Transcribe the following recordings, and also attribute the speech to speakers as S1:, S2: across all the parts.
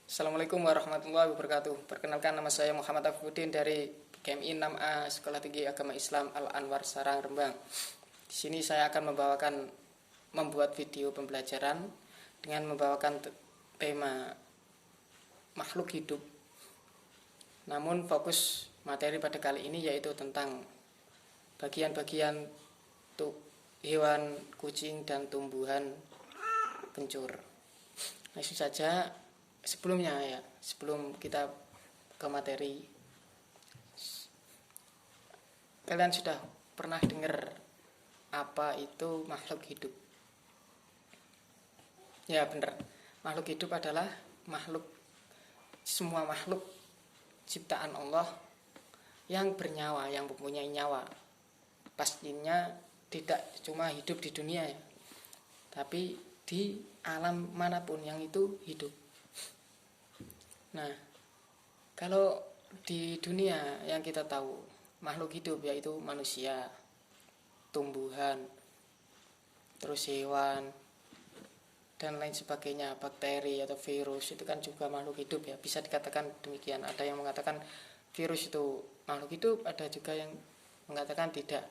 S1: Assalamualaikum warahmatullahi wabarakatuh. Perkenalkan, nama saya Muhammad Afifuddin dari KMI 6A Sekolah Tinggi Agama Islam Al-Anwar Sarang, Rembang. Di sini saya akan membuat video pembelajaran dengan membawakan tema makhluk hidup. Namun fokus materi pada kali ini yaitu tentang bagian-bagian hewan, kucing, dan tumbuhan kencur. Langsung saja. Sebelum kita ke materi, kalian sudah pernah dengar apa itu makhluk hidup? Ya benar, makhluk hidup adalah semua makhluk ciptaan Allah yang bernyawa, yang mempunyai nyawa. Pastinya tidak cuma hidup di dunia ya, tapi di alam manapun yang itu hidup. Nah, kalau di dunia yang kita tahu makhluk hidup yaitu manusia, tumbuhan, terus hewan, dan lain sebagainya, bakteri atau virus itu kan juga makhluk hidup ya, bisa dikatakan demikian. Ada yang mengatakan virus itu makhluk hidup, ada juga yang mengatakan tidak.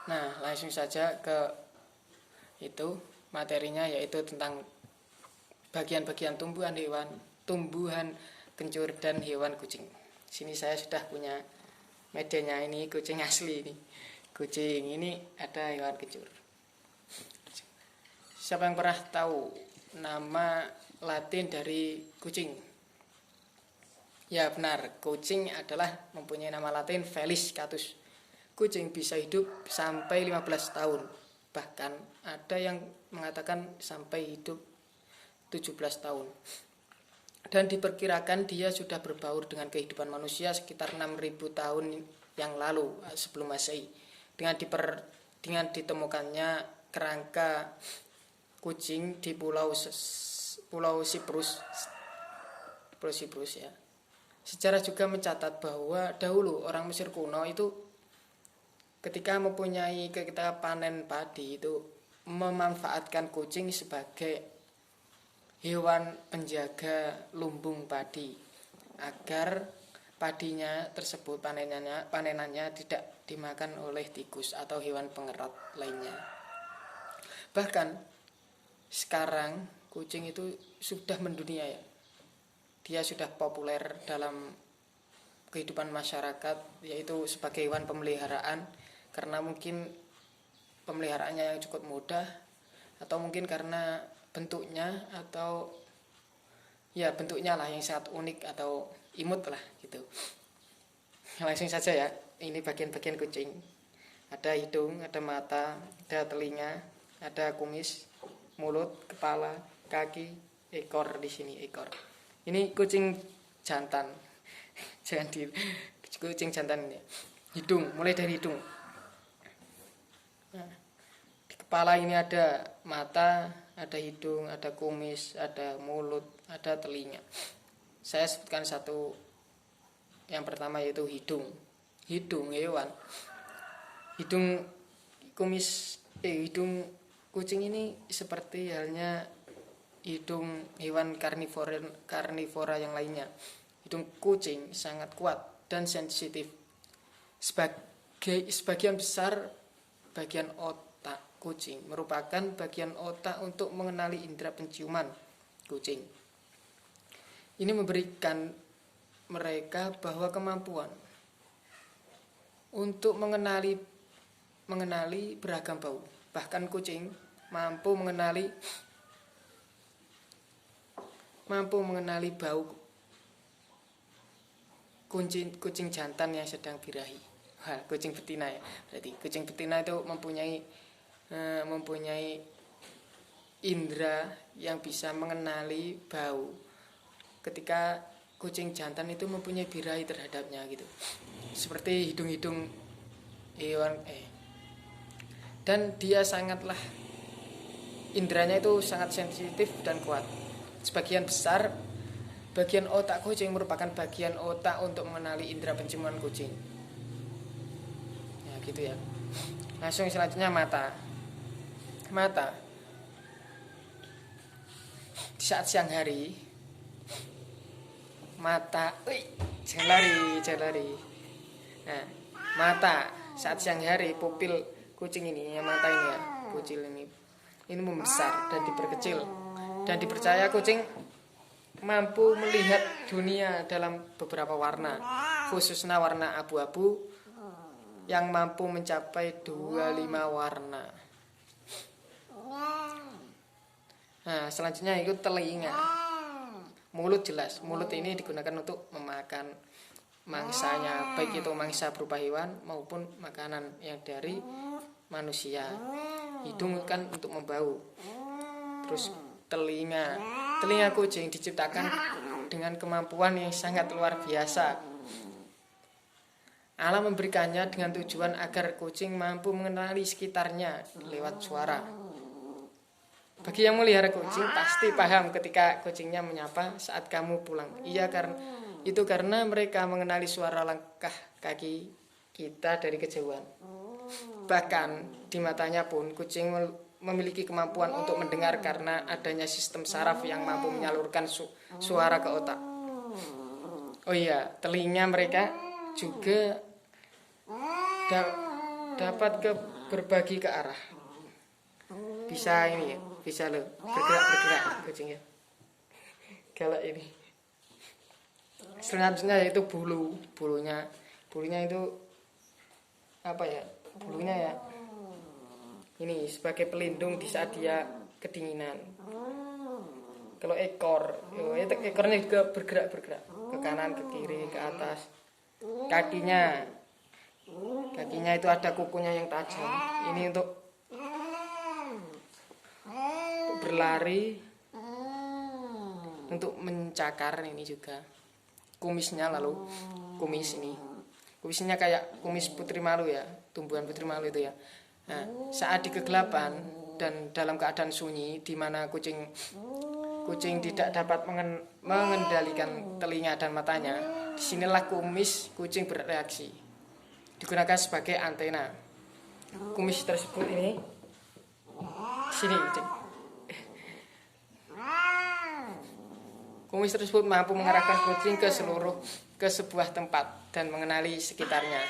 S1: Nah, langsung saja ke itu materinya, yaitu tentang bagian-bagian tumbuhan kencur dan hewan kucing. Sini saya sudah punya medianya, ini kucing asli ini. Kucing ini ada hewan kencur. Siapa yang pernah tahu nama Latin dari kucing? Ya benar, kucing adalah mempunyai nama Latin Felis catus. Kucing bisa hidup sampai 15 tahun. Bahkan ada yang mengatakan sampai hidup 17 tahun. Dan diperkirakan dia sudah berbaur dengan kehidupan manusia sekitar 6.000 tahun yang lalu sebelum Masehi. Dengan ditemukannya kerangka kucing di Pulau Siprus ya. Sejarah juga mencatat bahwa dahulu orang Mesir kuno itu ketika panen padi itu memanfaatkan kucing sebagai hewan penjaga lumbung padi agar padinya tersebut panenannya tidak dimakan oleh tikus atau hewan pengerat lainnya. Bahkan sekarang kucing itu sudah mendunia ya. Dia sudah populer dalam kehidupan masyarakat, yaitu sebagai hewan pemeliharaan karena mungkin pemeliharaannya yang cukup mudah, atau mungkin karena bentuknya lah yang sangat unik atau imut lah gitu. Langsung saja ya, ini bagian-bagian kucing. Ada hidung, ada mata, ada telinga, ada kumis, mulut, kepala, kaki, ekor di sini ekor. Ini kucing jantan. Kucing jantan ini. Hidung, mulai dari hidung. Nah, di kepala ini ada mata, ada hidung, ada kumis, ada mulut, ada telinga. Saya sebutkan satu. Yang pertama yaitu hidung. Hidung hewan. Hidung kucing ini seperti halnya hidung hewan karnivora yang lainnya. Hidung kucing sangat kuat dan sensitif. Sebagian besar bagian otak kucing merupakan bagian otak untuk mengenali indera penciuman kucing. Ini memberikan mereka bahwa kemampuan untuk mengenali beragam bau. Bahkan kucing mampu mengenali bau kucing jantan yang sedang birahi. Kucing betina ya. Berarti kucing betina itu mempunyai indera yang bisa mengenali bau, ketika kucing jantan itu mempunyai birahi terhadapnya gitu. Seperti hidung-hidung hewan dan dia inderanya itu sangat sensitif dan kuat. Sebagian besar bagian otak kucing merupakan bagian otak untuk mengenali indera penciuman kucing. Ya gitu ya. Langsung selanjutnya mata. Di saat siang hari mata, jangan lari, jangan lari. Nah, mata saat siang hari pupil kucing ini, yang mata ini ya, kucing ini membesar dan diperkecil, dan dipercaya kucing mampu melihat dunia dalam beberapa warna, khususnya warna abu-abu yang mampu mencapai 25 warna. Nah, selanjutnya itu telinga. Mulut jelas, mulut ini digunakan untuk memakan mangsanya, baik itu mangsa berupa hewan maupun makanan yang dari manusia. Hidung kan untuk membau. Terus telinga kucing diciptakan dengan kemampuan yang sangat luar biasa. Allah memberikannya dengan tujuan agar kucing mampu mengenali sekitarnya lewat suara. Bagi yang melihara kucing pasti paham ketika kucingnya menyapa saat kamu pulang. Karena mereka mengenali suara langkah kaki kita dari kejauhan. Bahkan di matanya pun kucing memiliki kemampuan untuk mendengar karena adanya sistem saraf yang mampu menyalurkan suara ke otak. Oh iya, telinga mereka juga dapat berbagi ke arah. Bisa ini ya, bisa lo bergerak kucingnya. Kalau ini selanjutnya yaitu bulunya itu apa ya, bulunya ya ini sebagai pelindung di saat dia kedinginan. Kalau ekornya juga bergerak ke kanan, ke kiri, ke atas. Kakinya itu ada kukunya yang tajam, ini untuk berlari, untuk mencakar. Ini juga kumisnya, lalu kumisnya kayak kumis putri malu ya, tumbuhan putri malu itu ya. Nah, saat di kegelapan dan dalam keadaan sunyi di mana kucing tidak dapat mengendalikan telinga dan matanya, disinilah kumis kucing bereaksi, digunakan sebagai antena. Kumis tersebut ini sini kucing. Kumis tersebut mampu mengarahkan kucing ke sebuah tempat dan mengenali sekitarnya.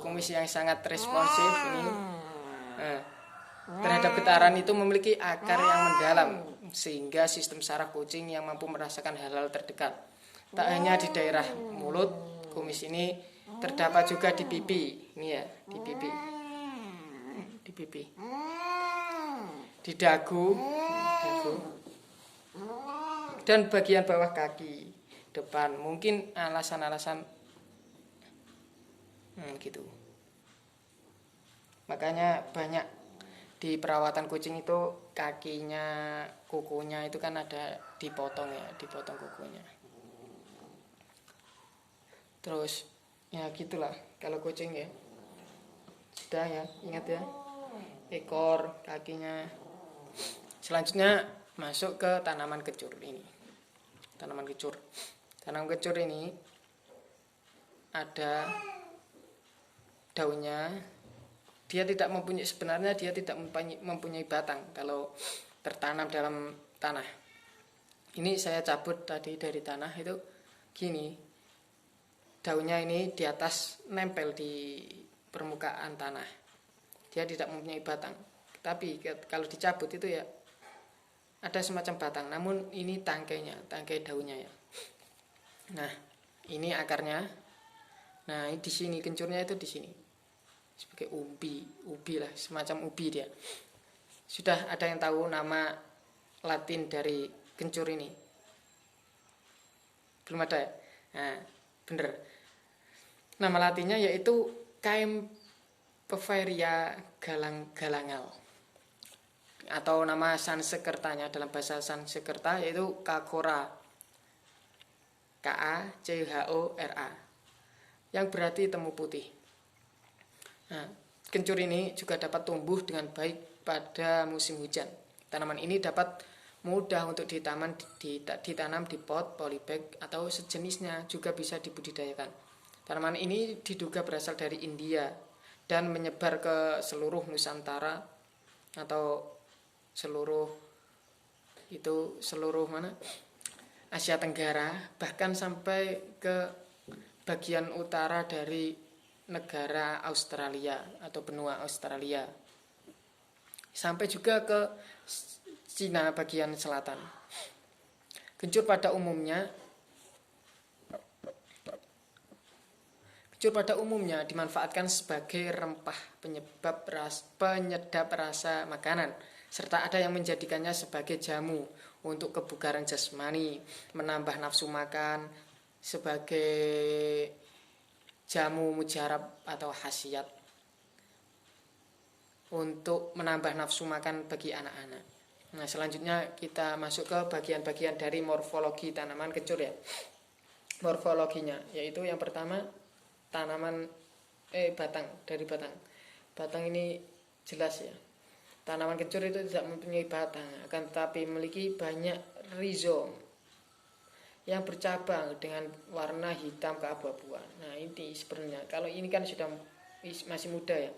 S1: Kumis yang sangat responsif ini terhadap getaran itu memiliki akar yang mendalam, sehingga sistem saraf kucing yang mampu merasakan hal-hal terdekat. Tak hanya di daerah mulut, kumis ini terdapat juga di pipi. Ini ya, di pipi, di dagu, dan bagian bawah kaki depan. Mungkin alasan-alasan gitu. Makanya banyak di perawatan kucing itu kakinya, kukunya itu kan ada dipotong kukunya. Terus ya gitulah kalau kucing ya. Sudah ya, ingat ya. Ekor, kakinya. Selanjutnya masuk ke tanaman kecur ini. Tanaman kecur ini ada daunnya. Sebenarnya dia tidak mempunyai batang kalau tertanam dalam tanah. Ini saya cabut tadi dari tanah itu gini. Daunnya ini di atas nempel di permukaan tanah. Dia tidak mempunyai batang. Tapi kalau dicabut itu ya ada semacam batang, namun ini tangkai daunnya ya. Nah, ini akarnya. Nah, di sini kencurnya itu di sini. Sebagai ubi lah, semacam ubi dia. Sudah ada yang tahu nama Latin dari kencur ini? Belum ada ya? Nah, bener. Nama Latinnya yaitu Caempferia galangal. Atau nama Sanskertanya dalam bahasa Sanskerta yaitu Kachora. Kachora. Yang berarti temu putih. Nah, kencur ini juga dapat tumbuh dengan baik pada musim hujan. Tanaman ini dapat mudah untuk ditanam di pot, polybag atau sejenisnya, juga bisa dibudidayakan. Tanaman ini diduga berasal dari India dan menyebar ke seluruh Nusantara atau seluruh Asia Tenggara, bahkan sampai ke bagian utara dari negara Australia atau benua Australia, sampai juga ke Cina bagian selatan. Kencur pada umumnya dimanfaatkan sebagai rempah penyedap rasa makanan, serta ada yang menjadikannya sebagai jamu untuk kebugaran jasmani, menambah nafsu makan, sebagai jamu mujarab atau khasiat untuk menambah nafsu makan bagi anak-anak. Nah, selanjutnya kita masuk ke bagian-bagian dari morfologi tanaman kencur ya. Morfologinya yaitu yang pertama tanaman batang, dari batang. Batang ini jelas ya. Tanaman kencur itu tidak mempunyai batang, akan tetapi memiliki banyak rizom yang bercabang dengan warna hitam keabu-abuan. Nah, ini sebenarnya kalau ini kan sudah masih muda ya.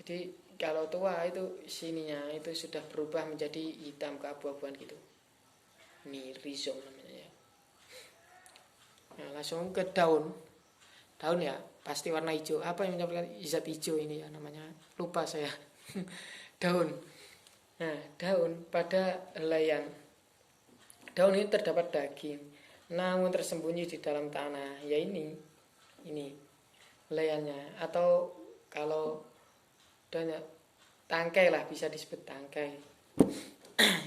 S1: Jadi kalau tua itu sininya itu sudah berubah menjadi hitam keabu-abuan gitu. Ini rizom namanya ya. Nah, langsung ke daun. Daun ya pasti warna hijau. Apa yang menyebabkan zat hijau ini ya namanya? Lupa saya. Daun. Nah, daun pada helaian. Daun ini terdapat daging, namun tersembunyi di dalam tanah. Ya ini helaiannya. Atau kalau daunnya tangkai lah, bisa disebut tangkai.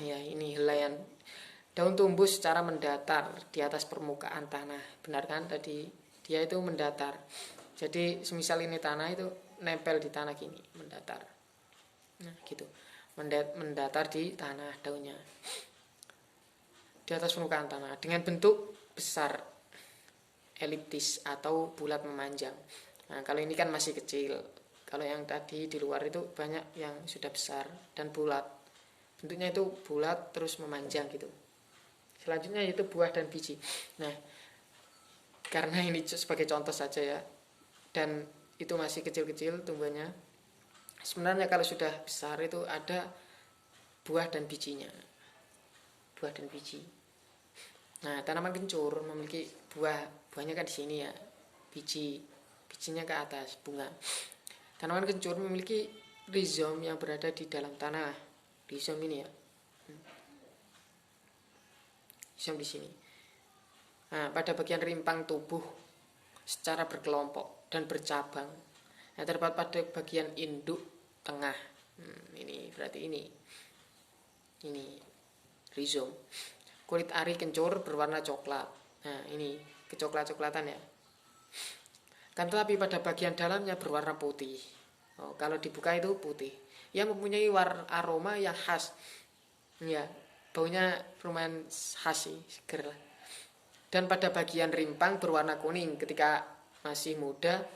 S1: Ya ini helaian. Daun tumbuh secara mendatar di atas permukaan tanah. Benar kan tadi? Dia itu mendatar. Jadi semisal ini tanah itu nempel di tanah gini, mendatar. Nah, gitu. Mendatar di tanah daunnya. Di atas permukaan tanah dengan bentuk besar, eliptis atau bulat memanjang. Nah, kalau ini kan masih kecil. Kalau yang tadi di luar itu banyak yang sudah besar dan bulat. Bentuknya itu bulat terus memanjang gitu. Selanjutnya itu buah dan biji. Nah, karena ini sebagai contoh saja ya. Dan itu masih kecil-kecil tumbuhannya. Sebenarnya kalau sudah besar itu ada buah dan bijinya. Buah dan biji. Nah, tanaman kencur memiliki buahnya kan di sini ya. Bijinya ke atas, bunga. Tanaman kencur memiliki rizom yang berada di dalam tanah. Rizom ini ya. Rizom di sini. Nah, pada bagian rimpang tubuh secara berkelompok dan bercabang. Nah, terdapat pada bagian induk tengah. Ini berarti ini rizom. Kulit ari kencur berwarna coklat. Nah, ini kecoklat-coklatan ya. Kan tetapi pada bagian dalamnya berwarna putih. Kalau dibuka itu putih. Yang mempunyai aroma yang khas. Ya, baunya lumayan khas sih, seger lah. Dan pada bagian rimpang berwarna kuning ketika masih muda.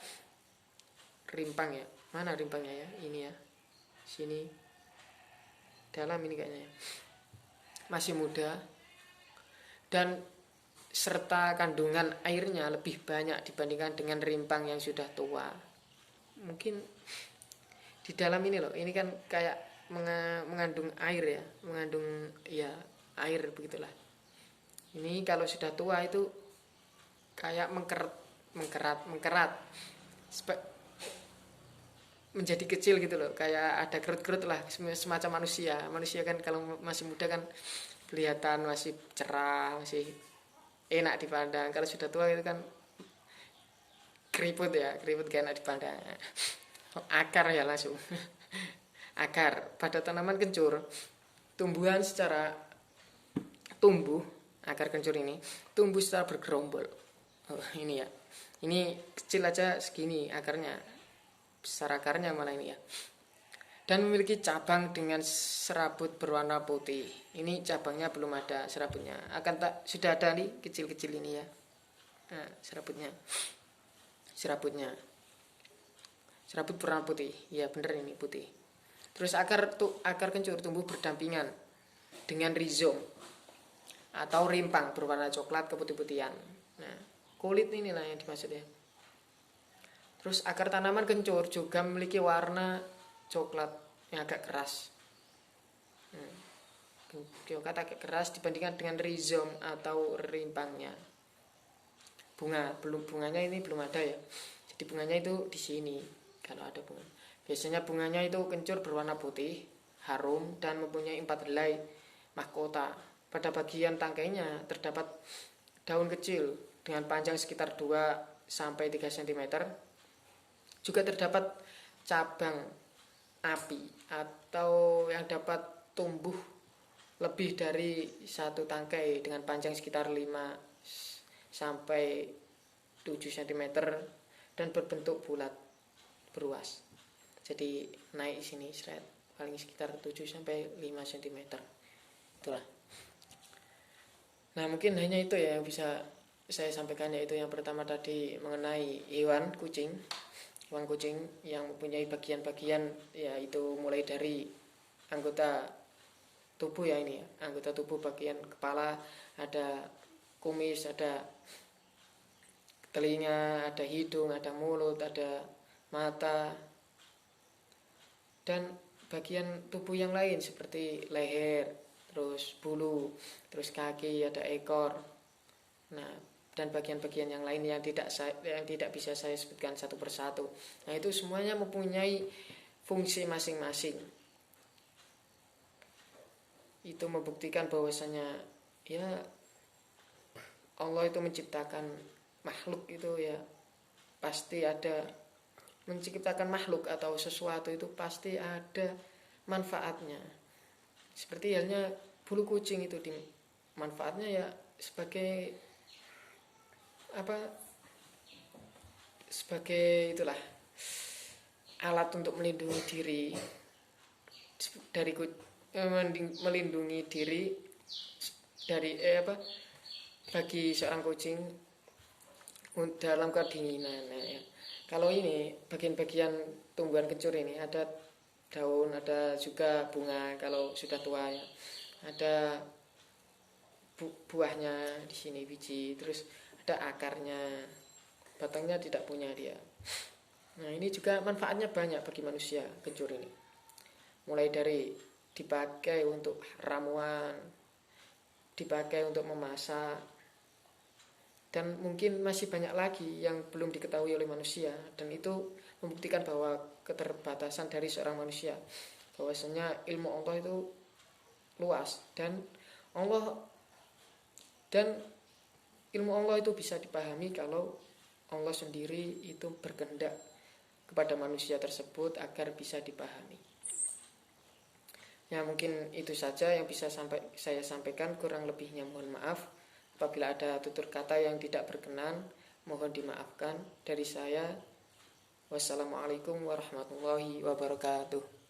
S1: Rimpang ya. Mana rimpangnya ya? Ini ya. Sini. Dalam ini kayaknya ya. Masih muda. Dan serta kandungan airnya lebih banyak dibandingkan dengan rimpang yang sudah tua. Mungkin di dalam ini loh, ini kan kayak mengandung air ya, mengandung ya air begitulah. Ini kalau sudah tua itu kayak mengkerat, menjadi kecil gitu loh, kayak ada kerut-kerut lah, semacam manusia. Manusia kan kalau masih muda kan kelihatan masih cerah, masih enak dipandang. Kalau sudah tua itu kan keriput gak enak dipandang. Akar ya langsung. Akar pada tanaman kencur, tumbuhan secara akar kencur ini tumbuh secara bergerombol. Ini ya, ini kecil aja segini akarnya, besar akarnya malah ini ya. Dan memiliki cabang dengan serabut berwarna putih. Ini cabangnya belum ada serabutnya. Akan tak sudah ada nih kecil-kecil ini ya. Nah, serabut berwarna putih. Ya bener ini putih. Terus akar kencur tumbuh berdampingan dengan rizom atau rimpang berwarna coklat keputih-putihan. Nah, kulit inilah yang dimaksud ya. Terus akar tanaman kencur juga memiliki warna coklat yang agak keras. Geokat agak keras dibandingkan dengan rizom atau rimpangnya. Bunganya ini belum ada ya. Jadi bunganya itu di sini kalau ada bunga. Biasanya bunganya itu kencur berwarna putih, harum dan mempunyai 4 helai mahkota. Pada bagian tangkainya terdapat daun kecil dengan panjang sekitar 2 sampai 3 cm. Juga terdapat cabang api atau yang dapat tumbuh lebih dari satu tangkai dengan panjang sekitar 5 sampai 7 cm dan berbentuk bulat beruas. Jadi naik sini paling sekitar 7 sampai 5 cm. Itulah. Nah, mungkin hanya itu ya yang bisa saya sampaikan, yaitu yang pertama tadi mengenai hewan kucing. Hewan kucing yang mempunyai bagian-bagian, yaitu mulai dari anggota tubuh ya ini ya. Anggota tubuh bagian kepala, ada kumis, ada telinga, ada hidung, ada mulut, ada mata, dan bagian tubuh yang lain seperti leher, terus bulu, terus kaki, ada ekor. Nah, dan bagian-bagian yang lain yang tidak bisa saya sebutkan satu persatu. Nah, itu semuanya mempunyai fungsi masing-masing. Itu membuktikan bahwasanya ya Allah itu menciptakan makhluk itu ya pasti ada, menciptakan makhluk atau sesuatu itu pasti ada manfaatnya. Seperti halnya bulu kucing itu manfaatnya ya sebagai sebagai itulah alat untuk melindungi diri dari melindungi diri dari bagi seorang kucing dalam kedinginan ya. Kalau ini bagian-bagian tumbuhan kencur ini ada daun, ada juga bunga kalau sudah tua ya. Ada buahnya di sini, biji, terus ada akarnya, batangnya tidak punya dia. Nah, ini juga manfaatnya banyak bagi manusia kencur ini. Mulai dari dipakai untuk ramuan, dipakai untuk memasak, dan mungkin masih banyak lagi yang belum diketahui oleh manusia. Dan itu membuktikan bahwa keterbatasan dari seorang manusia, bahwasanya ilmu Allah itu luas, dan ilmu Allah itu bisa dipahami kalau Allah sendiri itu berkehendak kepada manusia tersebut agar bisa dipahami. Ya, mungkin itu saja yang bisa saya sampaikan, kurang lebihnya mohon maaf. Apabila ada tutur kata yang tidak berkenan, mohon dimaafkan. Dari saya, wassalamualaikum warahmatullahi wabarakatuh.